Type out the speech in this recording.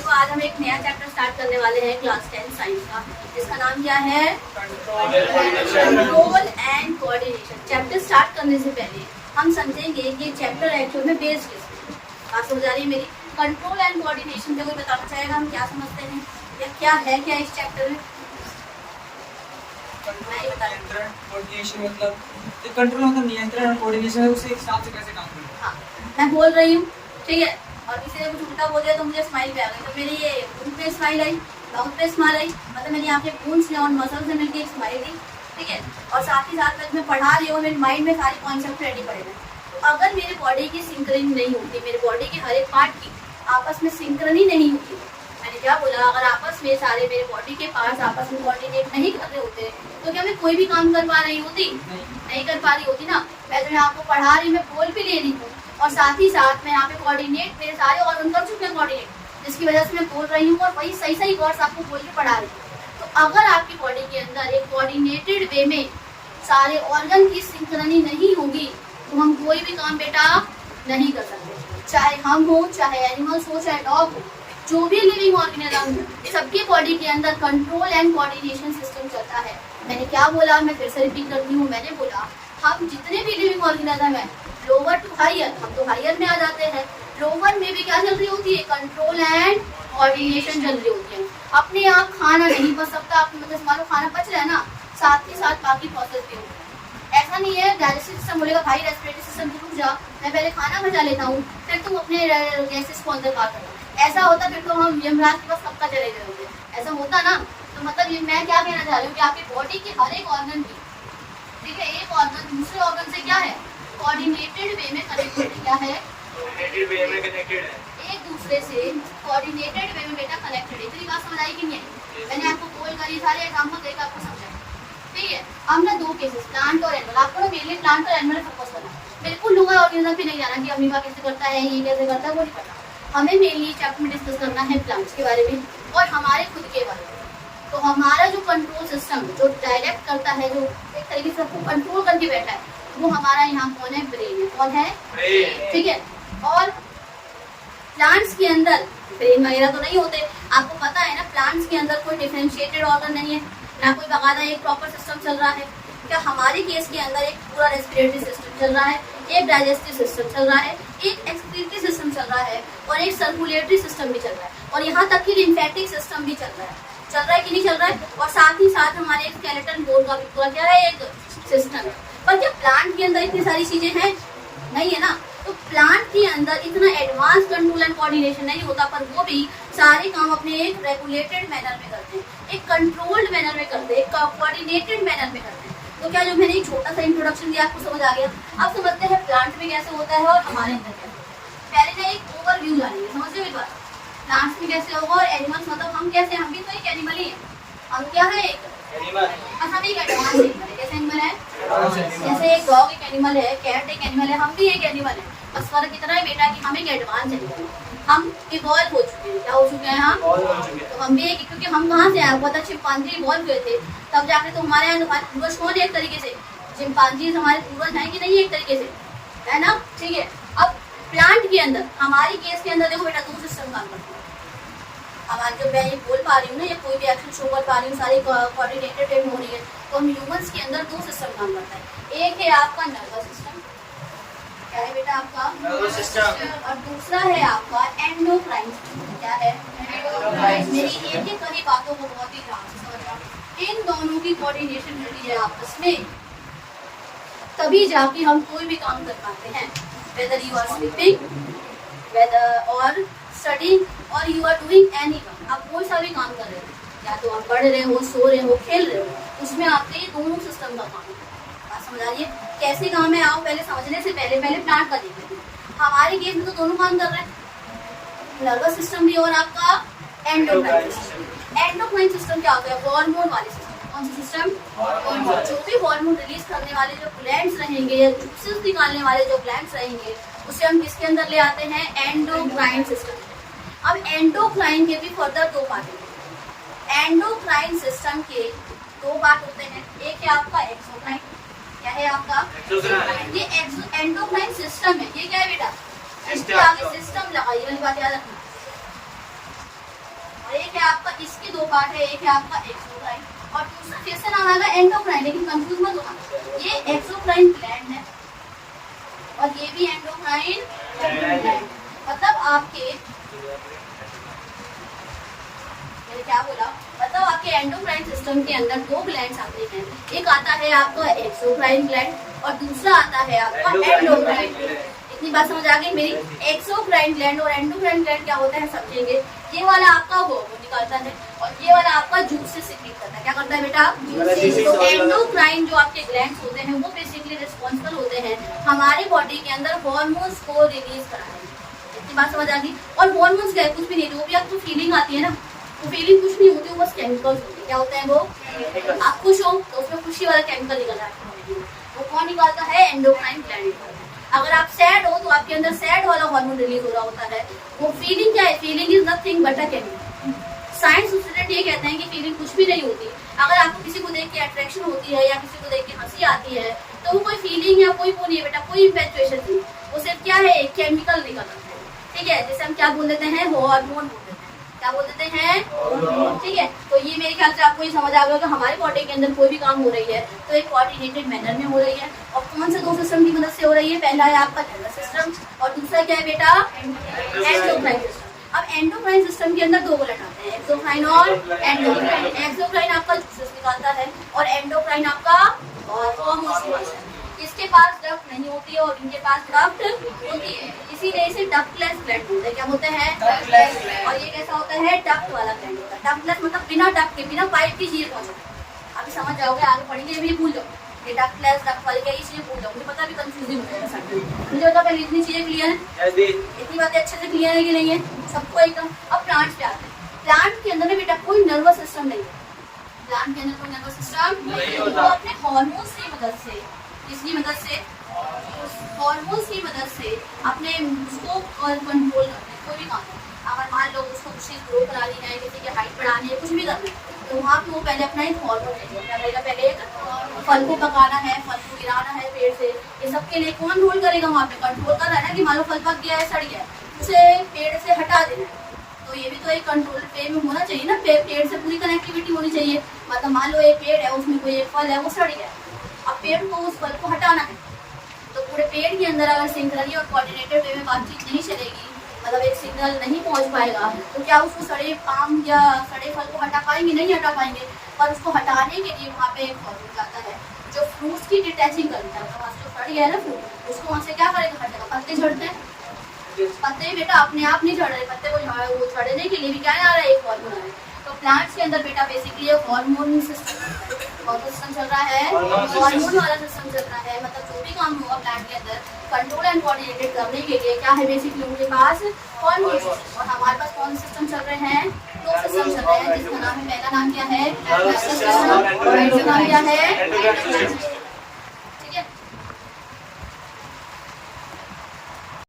देखो आज हम एक नया चैप्टर स्टार्ट करने वाले हैं क्लास 10 साइंस का, जिसका नाम क्या है? Control and coordination. Chapter start करने से पहले हम समझेंगे कि चैप्टर एक्चुअल में बेस्ड किस पे। बात समझ आ रही है मेरी? कंट्रोल एंड कोऑर्डिनेशन पे कोई बताना चाहेगा हम क्या समझते हैं या क्या है क्या इस चैप्टर में? कोऑर्डिनेशन मतलब कंट्रोल मतलब नियंत्रण और कोऑर्डिनेशन है, उसे हिसाब से कैसे काम करना। हाँ, मैं बोल रही हूँ, ठीक है, और किसी ने कुछ उल्टा बोल दिया तो मुझे स्माइल पे आ गई, तो मेरी ये मुंह पे स्माइल आई, माउथ पे स्माइल आई, मतलब मैंने यहाँ पे बोन्स और मसल्स से मिलकर एक स्माइल दी, ठीक है। और साथ ही साथ मैं पढ़ा रही हूँ, मेरे माइंड में सारे कॉन्सेप्ट रेडी पड़े हैं। तो अगर मेरे बॉडी की सिंक्रनी नहीं होती, मेरे बॉडी के हर एक पार्ट की आपस में सिंक्रनी नहीं होती, मैंने क्या बोला, अगर आपस में सारे मेरे बॉडी के पार्ट्स आपस में कोऑर्डिनेट नहीं कर रहे होते तो क्या मैं कोई भी काम कर पा रही होती? नहीं कर पा रही होती ना। मैं तो आपको पढ़ा रही हूँ, मैं बोल भी ले रही हूँ और साथ ही साथ मैं यहाँ पे कोऑर्डिनेट मेरे सारे ऑर्गन कर चुके हैं कोऑर्डिनेट, जिसकी वजह से मैं बोल रही हूँ और वही सही सही वर्ड्स आपको बोल के पढ़ा रही हूँ। तो अगर आपकी बॉडी के अंदर एक कोऑर्डिनेटेड वे में सारे ऑर्गन की सिंक्रनी नहीं होगी तो हम कोई भी काम बेटा नहीं कर सकते, चाहे हम हो, चाहे एनिमल्स हो, चाहे डॉग हो, जो भी लिविंग ऑर्गेनिज्म हो, सबके बॉडी के अंदर कंट्रोल एंड कोऑर्डिनेशन सिस्टम चलता है। मैंने क्या बोला, मैं फिर से रिपीट करती हूँ, मैंने बोला हम जितने भी लिविंग ऑर्गेनिज्म है, लोअर टू हायर, हम तो हायर में आ जाते हैं, लोअर में भी क्या चल रही होती है? कंट्रोल एंड कोऑर्डिनेशन चल रही होती है। अपने आप खाना नहीं पच सकता, आपको मतलब मान लो खाना पच रहा है ना, साथ ही साथ बाकी प्रोसेस भी होता है। ऐसा नहीं है डाइजेस्टिव सिस्टम बोलेगा भाई रेस्पिरेटरी सिस्टम रुक जा, मैं पहले खाना पचा लेता हूँ फिर तुम अपने गैसेस को अंदर बात करो। ऐसा होता फिर तो हम यमराज के पास सबका चले गए होते, ऐसा होता ना। तो मतलब ये मैं क्या कहना चाह रही हूँ कि आपकी बॉडी के हर एक ऑर्गन की, ठीक है, एक ऑर्गन दूसरे ऑर्गन से क्या है? कोऑर्डिनेटेड वे में कनेक्टेड। क्या है? कोऑर्डिनेटेड वे में कनेक्टेड है, एक दूसरे से कोऑर्डिनेटेड वे में बेटा कनेक्टेड है। इतनी बात समझ आई कि नहीं आई? मैंने आपको बोल कर ये सारे एग्जांपल देकर आपको समझाया, ठीक है। हम ना दो केसेस, प्लांट और एनिमल, आपको ना मेनली प्लांट और एनिमल फोकस करना, बिल्कुल लोअर ऑर्गेनिज्म पे नहीं जाना कि अमीबा कैसे करता है, ये कैसे करता है, वो नहीं पता। हमें मेनली चैप्टर में डिस्कस करना है प्लांट्स के बारे में और हमारे खुद के बारे में। तो हमारा जो कंट्रोल सिस्टम जो डायरेक्ट करता है, जो एक तरीके से सबको कंट्रोल करके बैठा है, वो हमारा यहाँ कौन है? ब्रेन है। कौन है? ठीक है। और प्लांट्स के अंदर ब्रेन वगैरह तो नहीं होते, आपको पता है ना, प्लांट्स के अंदर कोई डिफरेंशिएटेड ऑर्गन नहीं है ना, कोई बकायदा एक प्रॉपर सिस्टम चल रहा है। क्या हमारे केस के अंदर एक पूरा रेस्पिरेटरी सिस्टम चल रहा है, एक डाइजेस्टिव सिस्टम चल रहा है, एक एक्सक्रीटरी सिस्टम चल रहा है और एक सर्कुलेटरी सिस्टम भी चल रहा है, और यहाँ तक कि लिम्फेटिक सिस्टम भी चल रहा है कि नहीं चल रहा है? और साथ ही साथ हमारे एक स्केलेटन बोन का भी पूरा क्या है? एक सिस्टम है। पर क्या प्लांट के अंदर इतनी सारी चीजें हैं? नहीं है ना। तो प्लांट के अंदर इतना एडवांस कंट्रोल एंड कोऑर्डिनेशन नहीं होता, पर वो भी सारे काम अपने एक रेगुलेटेड मैनर में करते हैं, एक कंट्रोल्ड मैनर में करते हैं, एक कोऑर्डिनेटेड मैनर में करते हैं। तो क्या जो मैंने एक छोटा सा इंट्रोडक्शन दिया आपको समझ आ गया? अब समझते हैं प्लांट में कैसे होता है और हमारे अंदर कैसे होता है। पहले ना एक ओवरव्यू जानेंगे, समझ रहे हो बात? प्लांट्स में कैसे होगा और एनिमल्स मतलब हम कैसे, हम भी तो एक एनिमल ही है। हम क्या है? एक एनिमल। बस हम एक एडवांस एनिमल है। कैसे एनिमल है? जैसे एक डॉग एक एनिमल है, कैट एक एनिमल है, हम भी एक एनिमल है। बस फर्क इतना है बेटा कि हम एक एडवांस एनिमल है, हम इवॉल्व हो चुके हैं। क्या हो चुके हैं हम? तो हम भी एक, क्योंकि हम कहाँ से आए? बहुत अच्छे चिंपांजी इवॉल्व हुए थे, तब जाके तो हमारे यहाँ पूर्वज कौन है? एक तरीके से चिंपांजी हमारे पूर्वज हैं कि नहीं? एक तरीके से, है ना, ठीक है। अब प्लांट के अंदर, हमारी केस के अंदर देखो बेटा, दो सिस्टम काम करते हैं। हमारे जो मैं ये बोल पा रही हूँ ना, या कोई भी एक्शन शो कर पा रही हूँ, सारी कोऑर्डिनेटेड वे में हो रही है, तो हम ह्यूमंस के अंदर दो सिस्टम काम करता है। एक है आपका नर्वस सिस्टम, क्या है बेटा? आपका नर्वस सिस्टम। और दूसरा है आपका एंडोक्राइन सिस्टम। क्या है? एंडोक्राइन। मेरी एक ही कही बातों को बहुत ही ध्यान से समझना, इन दोनों की कोऑर्डिनेशन होती है आपस में, तभी जाके हम कोई भी काम कर पाते हैं। Whether you are sleeping, whether or studying or you are doing any काम, आप कोई सा भी काम कर रहे हो, या तो आप पढ़ रहे हो, सो रहे हो, खेल रहे हो, उसमें आपके दोनों सिस्टम का काम है। बात समझ आ रही है? कैसे काम है? आओ पहले समझने से पहले प्लांट का देख लेते हैं। हमारे केस में तो दोनों काम कर रहे हैं, नर्वस सिस्टम भी और आपका एंडोक्राइन सिस्टम। एंडोक्राइन सिस्टम क्या होता है? हार्मोन वाले सिस्टम। कौन सा सिस्टम? हार्मोन। जो भी हार्मोन रिलीज करने वाले जो ग्लैंड्स रहेंगे या जूसेस निकालने वाले जो ग्लैंड्स रहेंगे, उसे हम किसके अंदर ले आते हैं? Endocrine system. अब एंडोक्राइन के भी फर्दर दो पार्ट हैं। एंडोक्राइन सिस्टम के दो पार्ट होते हैं, एक है आपका एक्सोक्राइन। क्या है आपका? ये एंडोक्राइन सिस्टम है। ये क्या है बेटा? इसके आगे सिस्टम लगाइए वाली बात याद रखना। इसके दो पार्ट है, एक है आपका एक्सोक्राइन और दूसरा फिर से नाम आएगा एंडोक्राइन, लेकिन कंफ्यूज मत होना, ये एक्सोक्राइन ग्लैंड है और ये भी एंडोक्राइन ग्लैंड। मतलब आपके मैंने क्या बोला, मतलब आपके एंडोक्राइन सिस्टम के अंदर दो ग्लैंड्स आते हैं, एक आता है आपका एक्सोक्राइन ग्लैंड और दूसरा आता है आपका एंडोक्राइन ग्लैंड। इतनी बात समझ आ गई मेरी। एक्सोक्राइन ग्लैंड और एंडोक्राइन ग्लैंड क्या होता है समझेंगे। ये वाला आपका हार्मोन निकालता है और ये वाला आपका जूस से सिक्रीट करता है। क्या करता है बेटा? जूस से। तो एंडोक्राइन जो आपके ग्लैंड्स होते हैं वो बेसिकली रिस्पॉन्सिबल होते हैं हमारे बॉडी के अंदर हार्मोन्स को रिलीज कराने की। इतनी बात समझ आ गई। और हार्मोन्स क्या है? कुछ भी नहीं, जो भी आपको फीलिंग आती है ना, वो फीलिंग कुछ नहीं होती, वो बस केमिकल्स होती है। क्या होते हैं वो? आप खुश हो तो उसमें खुशी वाला केमिकल निकल रहा है, वो कौन निकालता है? एंडोक्राइन ग्लैंड निकालता है। अगर आप सैड हो तो आपके अंदर सैड वाला हार्मोन रिलीज हो रहा होता है। वो फीलिंग क्या है? Feeling is nothing but a chemical. Science student ये कहते हैं कि फीलिंग कुछ भी नहीं होती। अगर आपको किसी को देख के अट्रैक्शन होती है या किसी को देख के हंसी आती है तो वो कोई फीलिंग या कोई वो नहीं है बेटा, कोई इन्फैचुएशन नहीं, वो सिर्फ क्या है? एक केमिकल निकल रहा है। ठीक है, जैसे हम क्या बोल देते हैं? हार्मोन बोल देते हैं। क्या बोल देते हैं? ठीक है, तो ये मेरे ख्याल से आपको ये समझ आ गया कि हमारे बॉडी के अंदर कोई भी काम हो रही है तो एक कोऑर्डिनेटेड मैनर में हो रही है। और कौन से दो सिस्टम की मदद से हो रही है? पहला है आपका नर्वस सिस्टम और दूसरा क्या है बेटा? Endocrine system. अब एंडोक्राइन सिस्टम के अंदर दो ग्लैंड आते हैं, एक्सोक्राइन और एंडोक्राइन। एक्सोक्राइन आपका जूसेस निकालता है और एंडोक्राइन आपका हार्मोन्स निकालता है। इसके पास डक्ट नहीं होती है और इनके पास डक्ट होती है, इसीलिए इसे डक्टलेस ग्लैंड बोलते हैं। क्या बोलते हैं? डक्टलेस। और ये कैसा होता है? डक्ट वाला ग्लैंड होता है। डक्टलेस मतलब बिना डक्ट के, बिना पाइप की चीज पहुंचता। अभी समझ जाओगे, आगे पढ़ेंगे भी भूल जाओ ये डक्टलेस डक्ट वाली क्या, ये चीजें भूल जाओ। मुझे पता भी कंफ्यूजिंग हो जाएगा सब। मुझे बता पहले इतनी चीजें क्लियर है, इतनी बातें अच्छे से क्लियर है कि नहीं है सबको एकदम। अब प्लांट्स पे आते हैं। प्लांट के अंदर ना बेटा कोई नर्वस सिस्टम नहीं है। प्लांट के अंदर कोई नर्वस सिस्टम नहीं होता। वो अपने हार्मोन्स की मदद से, किसकी मदद से? हार्मोन्स की मदद से अपने उसको कंट्रोल करते हैं। कोई भी काम, अगर मान लो उसको कुछ चीज ग्रो करानी है, किसी की हाइट बढ़ानी है, कुछ भी करना है, तो वहाँ पे वो पहले अपना एक हार्मोन लेगा। क्या करेगा? पहले एक फल को पकाना है, फल को गिराना है पेड़ से, ये सब के लिए कौन रोल करेगा? वहाँ पे कंट्रोल कर रहा है ना, कि मान लो फल पक गया है, सड़ गया है, उसे पेड़ से हटा देना है। तो ये भी तो एक कंट्रोल पे में होना चाहिए ना, पेड़ से पूरी कनेक्टिविटी होनी चाहिए। मतलब मान लो एक पेड़ है, उसमें कोई एक फल है, वो सड़ गया, अब पेड़ को उस फल को हटाना है, तो पूरे पेड़ के अंदर अगर सिंक्रोनी और कोऑर्डिनेटेड वे में बातचीत नहीं चलेगी, मतलब एक सिग्नल नहीं पहुंच पाएगा, तो क्या उसको सड़े आम या सड़े फल को हटा पाएंगे? नहीं हटा पाएंगे। पर उसको हटाने के लिए वहाँ पे एक हार्मोन जाता है जो फ्रूट्स की डिटैचिंग करता है। वहाँ से जो सड़ गया है ना फ्रूट, उसको वहाँ से क्या करेगा? हटेगा। पत्ते झड़ते हैं, पत्ते बेटा अपने आप नहीं झड़ रहे, पत्ते को वो झड़ने के लिए भी क्या आ रहा है? एक हार्मोन आ रहा है। तो प्लांट्स के अंदर बेटा बेसिकली एक हार्मोन सिस्टम, कौन सा सिस्टम चल रहा है? हार्मोन वाला सिस्टम चल रहा है। मतलब जो भी काम होगा प्लांट के अंदर कंट्रोल एंड कोऑर्डिनेटेड करने के लिए क्या है? बेसिकली उनके पास हार्मोन सिस्टम। और हमारे पास कौन सिस्टम चल रहे हैं? दो सिस्टम चल रहे हैं, जिसका नाम है, पहला नाम क्या है? नर्वस सिस्टम और दूसरा नाम क्या है?